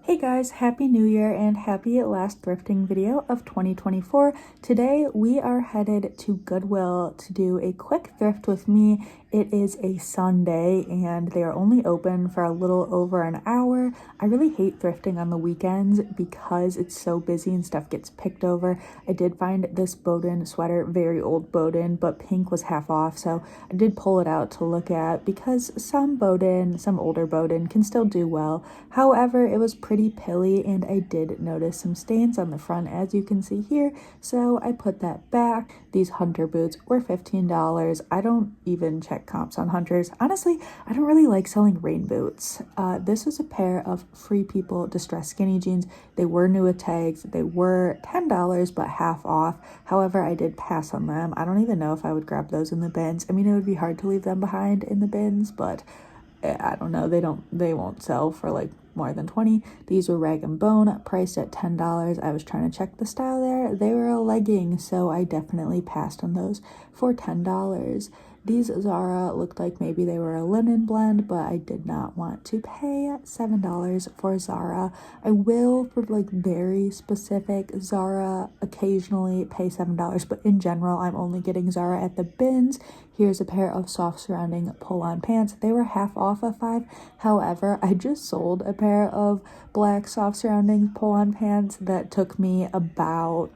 Hey guys, Happy New Year and happy last thrifting video of 2024. Today we are headed to Goodwill to do a quick thrift with me. It is a Sunday and they are only open for a little over an hour. I really hate thrifting on the weekends because it's so busy and stuff gets picked over. I did find this Bowden sweater, very old Bowden, but pink was half off, so I did pull it out to look at because some older Bowden can still do well. However, it was pretty pilly and I did notice some stains on the front, as you can see here, so I put that back. These hunter boots were $15. I don't even check comps on hunters. Honestly, I don't really like selling rain boots. This was a pair of Free People distressed skinny jeans. They were new with tags. They were $10 but half off. However, I did pass on them. I don't even know if I would grab those in the bins. I mean, it would be hard to leave them behind in the bins, but I don't know. They won't sell for like more than 20. These were Rag & Bone, priced at $10. I was trying to check the style there. They were a legging, so I definitely passed on those for $10. These Zara looked like maybe they were a linen blend, but I did not want to pay $7 for Zara. I will, for like very specific Zara, occasionally pay $7, but in general, I'm only getting Zara at the bins. Here's a pair of soft surrounding pull-on pants. They were half off of $5. However, I just sold a pair of black soft surrounding pull-on pants that took me about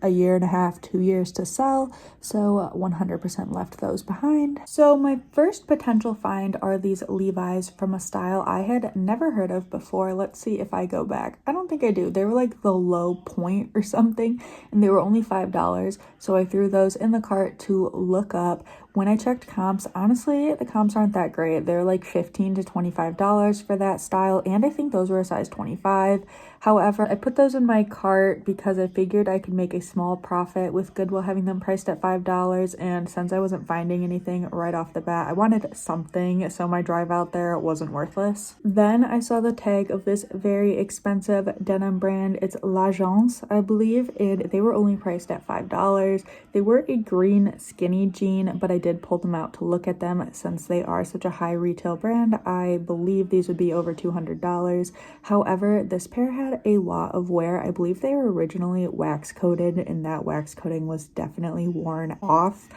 a year and a half, 2 years to sell, so 100% left those behind. So my first potential find are these Levi's from a style I had never heard of before. Let's see if I go back. I don't think I do. They were like the low point or something, and they were only $5, so I threw those in the cart to look up. When I checked comps, honestly, the comps aren't that great. They're like $15 to $25 for that style, and I think those were a size 25. However, I put those in my cart because I figured I could make a small profit with Goodwill having them priced at $5, and since I wasn't finding anything right off the bat, I wanted something, so my drive out there wasn't worthless. Then I saw the tag of this very expensive denim brand. It's L'Agence, I believe, and they were only priced at $5. They were a green skinny jean, but I did pull them out to look at them since they are such a high retail brand. I believe these would be over $200. However, this pair had a lot of wear. I believe they were originally wax coated, and that wax coating was definitely worn off,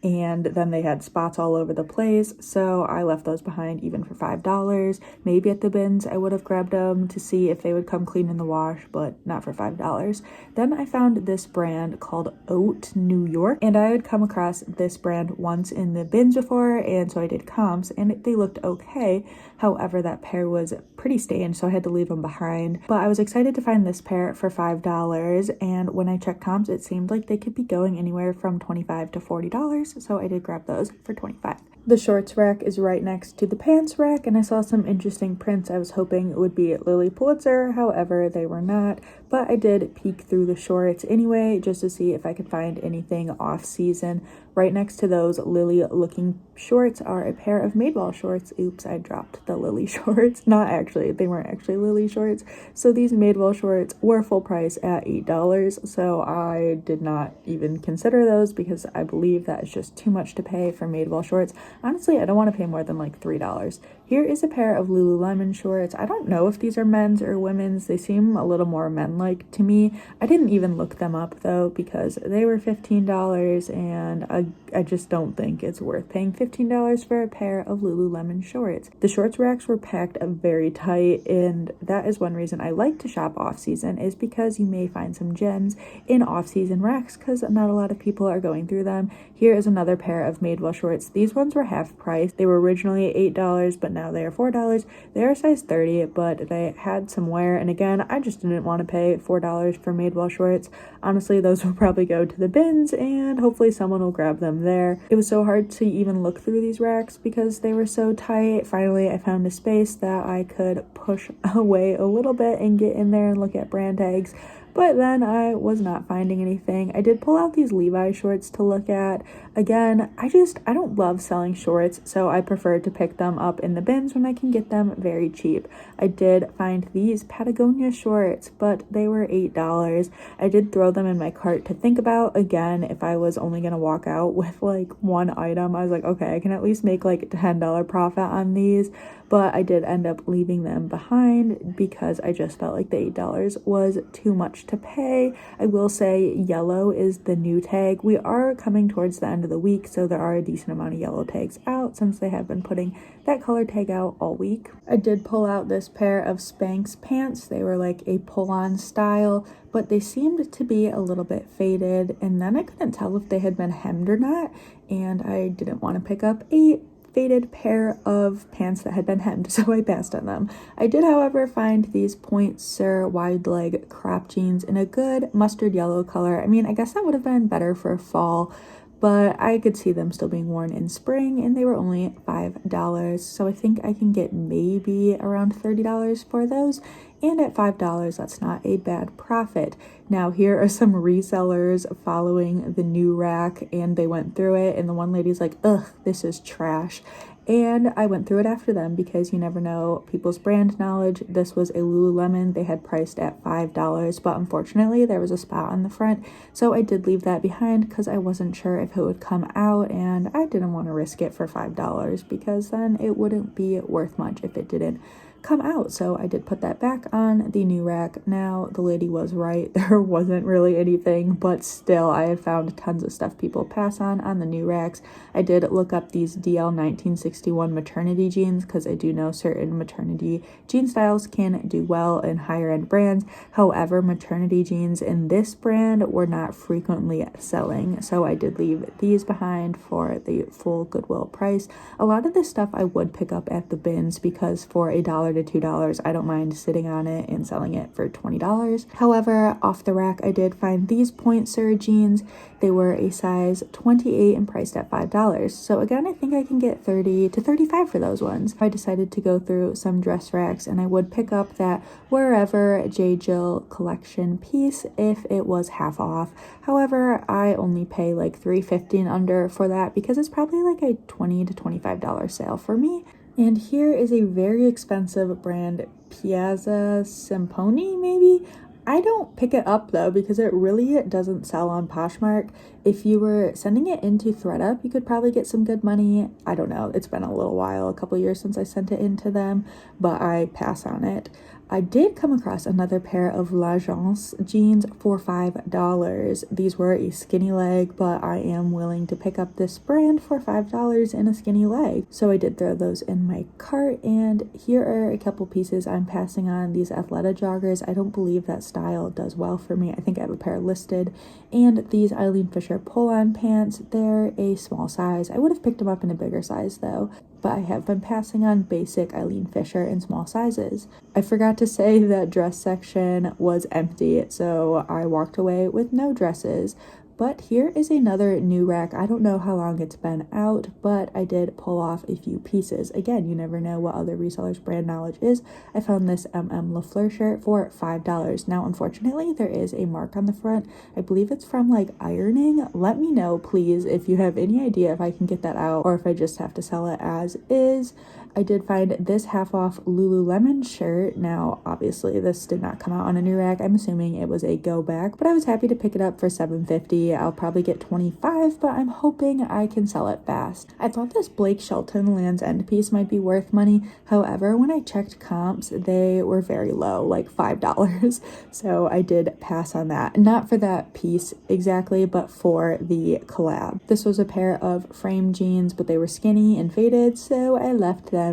and then they had spots all over the place, so I left those behind even for $5. Maybe at the bins I would have grabbed them to see if they would come clean in the wash, but not for $5. Then I found this brand called Oat New York, and I had come across this brand once in the bins before, and so I did comps and they looked okay. However, that pair was pretty stained, so I had to leave them behind, but I was excited to find this pair for $5, and when I checked comps, it seemed like they could be going anywhere from $25 to $40, so I did grab those for $25. The shorts rack is right next to the pants rack, and I saw some interesting prints. I was hoping it would be Lily Pulitzer, however, they were not, but I did peek through the shorts anyway, just to see if I could find anything off-season. Right next to those Lily-looking shorts are a pair of Madewell shorts. Oops, I dropped the Lily shorts. Not actually, they weren't actually Lily shorts. So these Madewell shorts were full price at $8, so I did not even consider those because I believe that is just too much to pay for Madewell shorts. Honestly, I don't want to pay more than like $3. Here is a pair of Lululemon shorts. I don't know if these are men's or women's. They seem a little more men-like to me. I didn't even look them up though because they were $15, and I just don't think it's worth paying $15 for a pair of Lululemon shorts. The shorts racks were packed very tight, and that is one reason I like to shop off-season, is because you may find some gems in off-season racks because not a lot of people are going through them. Here is another pair of Madewell shorts. These ones were half price. They were originally $8, but now they are $4. They are size 30, but they had some wear, and again, I just didn't want to pay $4 for Madewell shorts. Honestly, those will probably go to the bins, and hopefully someone will grab them there. It was so hard to even look through these racks because they were so tight. Finally, I found a space that I could push away a little bit and get in there and look at brand tags. But then I was not finding anything. I did pull out these Levi shorts to look at. Again, I don't love selling shorts, so I prefer to pick them up in the bins when I can get them very cheap. I did find these Patagonia shorts, but they were $8. I did throw them in my cart to think about. Again, if I was only gonna walk out with like one item, I was like, okay, I can at least make like $10 profit on these. but I did end up leaving them behind because I just felt like the $8 was too much to pay. I will say yellow is the new tag. We are coming towards the end of the week, so there are a decent amount of yellow tags out since they have been putting that color tag out all week. I did pull out this pair of Spanx pants. They were like a pull-on style, but they seemed to be a little bit faded, and then I couldn't tell if they had been hemmed or not, and I didn't want to pick up a faded pair of pants that had been hemmed, so I passed on them. I did, however, find these Point Sur wide leg crop jeans in a good mustard yellow color. I mean, I guess that would have been better for fall, but I could see them still being worn in spring, and they were only $5, so I think I can get maybe around $30 for those, and at $5, that's not a bad profit. Now, here are some resellers following the new rack, and they went through it, and the one lady's like, ugh, this is trash. And I went through it after them because you never know people's brand knowledge. This was a Lululemon. They had priced at $5, but unfortunately there was a spot on the front, so I did leave that behind because I wasn't sure if it would come out, and I didn't want to risk it for $5 because then it wouldn't be worth much if it didn't come out. So I did put that back on the new rack. Now, the lady was right. There wasn't really anything, but still I have found tons of stuff people pass on the new racks. I did look up these DL 1961 maternity jeans because I do know certain maternity jean styles can do well in higher end brands. However, maternity jeans in this brand were not frequently selling, so I did leave these behind for the full Goodwill price. A lot of this stuff I would pick up at the bins because for $1 to $2, I don't mind sitting on it and selling it for $20. However, off the rack, I did find these Point Sur jeans. They were a size 28 and priced at $5. So again, I think I can get $30 to $35 for those ones. I decided to go through some dress racks, and I would pick up that Wherever J. Jill collection piece if it was half off. However, I only pay like $3.50 and under for that because it's probably like a $20 to $25 sale for me. And here is a very expensive brand, Piazza Simponi, maybe? I don't pick it up though because it really doesn't sell on Poshmark. If you were sending it into ThredUp, you could probably get some good money. I don't know. It's been a little while, a couple years since I sent it into them, but I pass on it. I did come across another pair of L'Agence jeans for $5. These were a skinny leg, but I am willing to pick up this brand for $5 in a skinny leg. So I did throw those in my cart, and here are a couple pieces I'm passing on. These Athleta joggers, I don't believe that style does well for me. I think I have a pair listed. And these Eileen Fisher pull-on pants, they're a small size. I would have picked them up in a bigger size though, but I have been passing on basic Eileen Fisher in small sizes. I forgot to say that dress section was empty, so I walked away with no dresses. But here is another new rack. I don't know how long it's been out, but I did pull off a few pieces. Again, you never know what other resellers' brand knowledge is. I found this LaFleur shirt for $5. Now, unfortunately, there is a mark on the front. I believe it's from like ironing. Let me know, please, if you have any idea if I can get that out or if I just have to sell it as is. I did find this half off Lululemon shirt. Now, obviously, this did not come out on a new rack. I'm assuming it was a go back, but I was happy to pick it up for $7.50. I'll probably get $25, but I'm hoping I can sell it fast. I thought this Blake Shelton Land's End piece might be worth money. However, when I checked comps, they were very low, like $5. So I did pass on that. Not for that piece exactly, but for the collab. This was a pair of frame jeans, but they were skinny and faded, so I left them.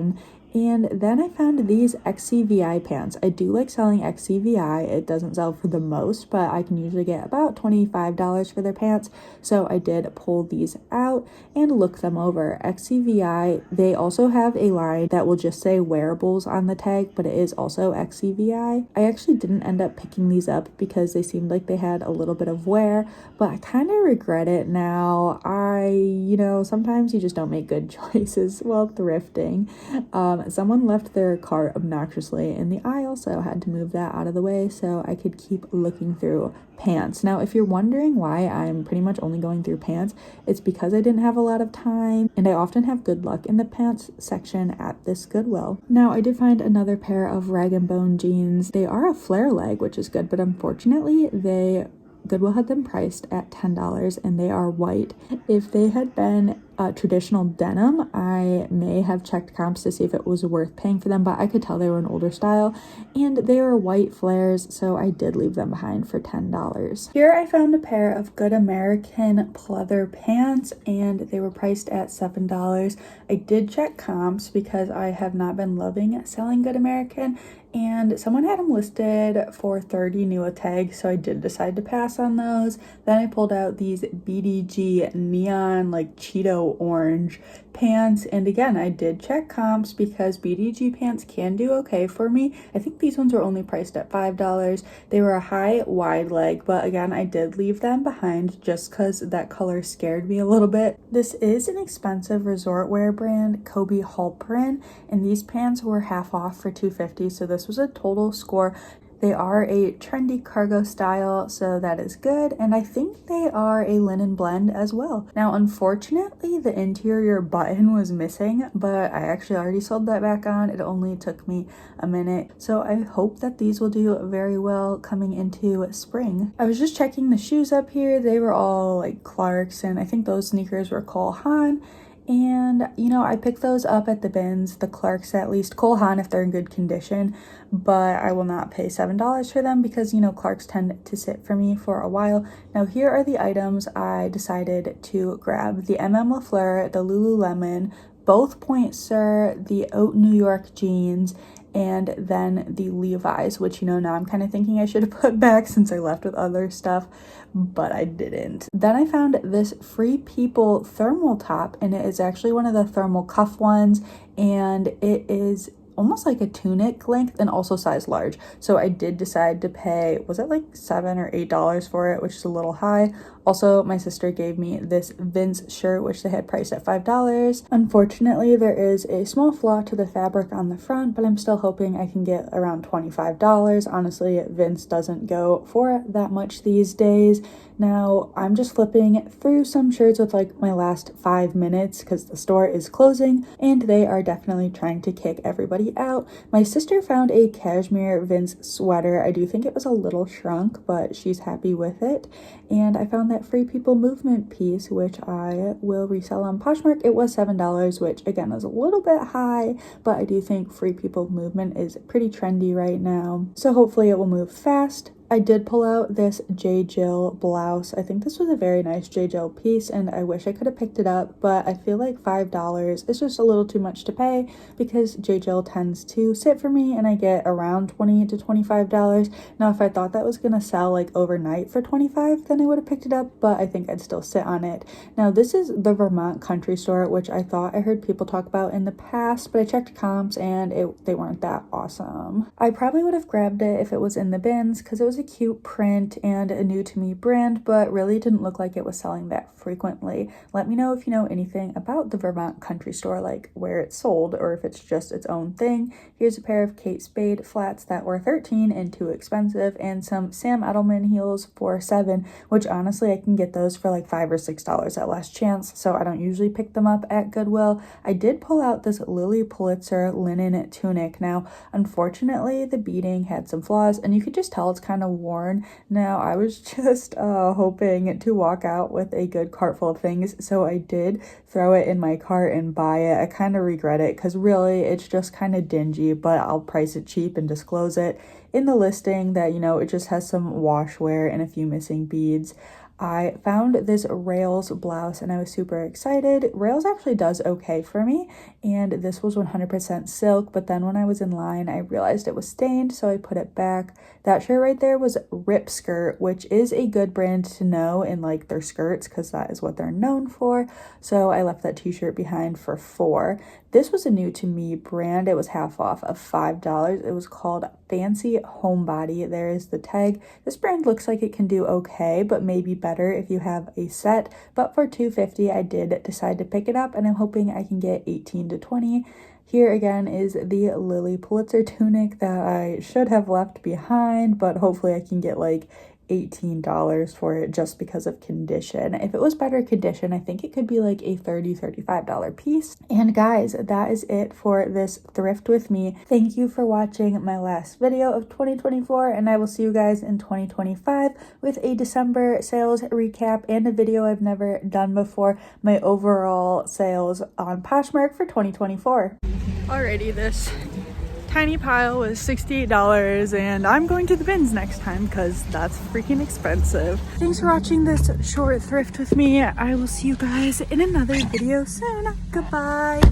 And then I found these XCVI pants. I do like selling XCVI. It doesn't sell for the most, but I can usually get about $25 for their pants. So I did pull these out and look them over. XCVI, they also have a line that will just say wearables on the tag, but it is also XCVI. I actually didn't end up picking these up because they seemed like they had a little bit of wear, but I kind of regret it now. Sometimes you just don't make good choices while thrifting. Someone left their cart obnoxiously in the aisle, so I had to move that out of the way so I could keep looking through pants. Now, if you're wondering why I'm pretty much only going through pants, it's because I didn't have a lot of time, and I often have good luck in the pants section at this Goodwill. Now, I did find another pair of Rag & Bone jeans. They are a flare leg, which is good, but unfortunately, Goodwill had them priced at $10 and they are white. If they had been traditional denim, I may have checked comps to see if it was worth paying for them, but I could tell they were an older style and they were white flares, so I did leave them behind for $10. Here I found a pair of Good American pleather pants and they were priced at $7. I did check comps because I have not been loving selling Good American, and someone had them listed for 30 new a tag, so I did decide to pass on those. Then I pulled out these BDG neon like Cheeto orange pants, and again I did check comps because BDG pants can do okay for me. I think these ones were only priced at $5. They were a high wide leg, but again I did leave them behind just because that color scared me a little bit. This is an expensive resort wear brand, Kobe Halperin, and these pants were half off for $2.50, so this was a total score. They are a trendy cargo style, so that is good, and I think they are a linen blend as well. Now, unfortunately, the interior button was missing, but I actually already sewed that back on. It only took me a minute, so I hope that these will do very well coming into spring. I was just checking the shoes up here. They were all like Clarks, and I think those sneakers were Cole Haan. And, you know, I picked those up at the bins, the Clarks at least, Cole Haan if they're in good condition, but I will not pay $7 for them because, you know, Clarks tend to sit for me for a while. Now, here are the items I decided to grab. The LaFleur, the Lululemon, both Point Sur, the Oat New York jeans, and then the Levi's, which, you know, now I'm kind of thinking I should have put back since I left with other stuff, but I didn't. Then I found this Free People thermal top, and it is actually one of the thermal cuff ones, and it is almost like a tunic length and also size large. So I did decide to pay, was it like $7 or $8 for it, which is a little high. Also, my sister gave me this Vince shirt, which they had priced at $5. Unfortunately, there is a small flaw to the fabric on the front, but I'm still hoping I can get around $25. Honestly, Vince doesn't go for that much these days. Now, I'm just flipping through some shirts with like my last 5 minutes because the store is closing and they are definitely trying to kick everybody out. My sister found a cashmere Vince sweater. I do think it was a little shrunk, but she's happy with it. And I found that Free People movement piece, which I will resell on Poshmark. It was $7, which again is a little bit high, but I do think Free People movement is pretty trendy right now. So hopefully it will move fast. I did pull out this J. Jill blouse. I think this was a very nice J. Jill piece and I wish I could have picked it up, but I feel like $5 is just a little too much to pay because J. Jill tends to sit for me and I get around $20 to $25. Now, if I thought that was gonna sell like overnight for $25, then I would have picked it up, but I think I'd still sit on it. Now, this is the Vermont Country Store, which I thought I heard people talk about in the past, but I checked comps and they weren't that awesome. I probably would have grabbed it if it was in the bins because it was a cute print and a new to me brand, but really didn't look like it was selling that frequently. Let me know if you know anything about the Vermont Country Store, like where it's sold or if it's just its own thing. Here's a pair of Kate Spade flats that were $13 and too expensive, and some Sam Edelman heels for $7, which honestly I can get those for like $5 or $6 at Last Chance, so I don't usually pick them up at Goodwill. I did pull out this Lily Pulitzer linen tunic. Now, unfortunately, the beading had some flaws and you could just tell it's kind of worn. Now, I was just hoping to walk out with a good cart full of things, so I did throw it in my cart and buy it. I kind of regret it because really it's just kind of dingy, but I'll price it cheap and disclose it in the listing that, you know, it just has some wash wear and a few missing beads. I found this Rails blouse and I was super excited. Rails actually does okay for me, and this was 100% silk, but then when I was in line I realized it was stained, so I put it back. That shirt right there was Rip Skirt, which is a good brand to know in like their skirts because that is what they're known for, so I left that t-shirt behind for $4. This was a new to me brand. It was half off of $5. It was called Fancy Homebody. There is the tag. This brand looks like it can do okay, but maybe better if you have a set. But for $2.50, I did decide to pick it up, and I'm hoping I can get 18 to 20. Here again is the Lily Pulitzer tunic that I should have left behind, but hopefully I can get like $18 for it just because of condition. If it was better condition, I think it could be like a $35 piece. And guys, that is it for this thrift with me. Thank you for watching my last video of 2024, and I will see you guys in 2025 with a December sales recap and a video I've never done before, my overall sales on Poshmark for 2024. Alrighty, this tiny pile was $68, and I'm going to the bins next time because that's freaking expensive. Thanks for watching this short thrift with me. I will see you guys in another video soon. Goodbye.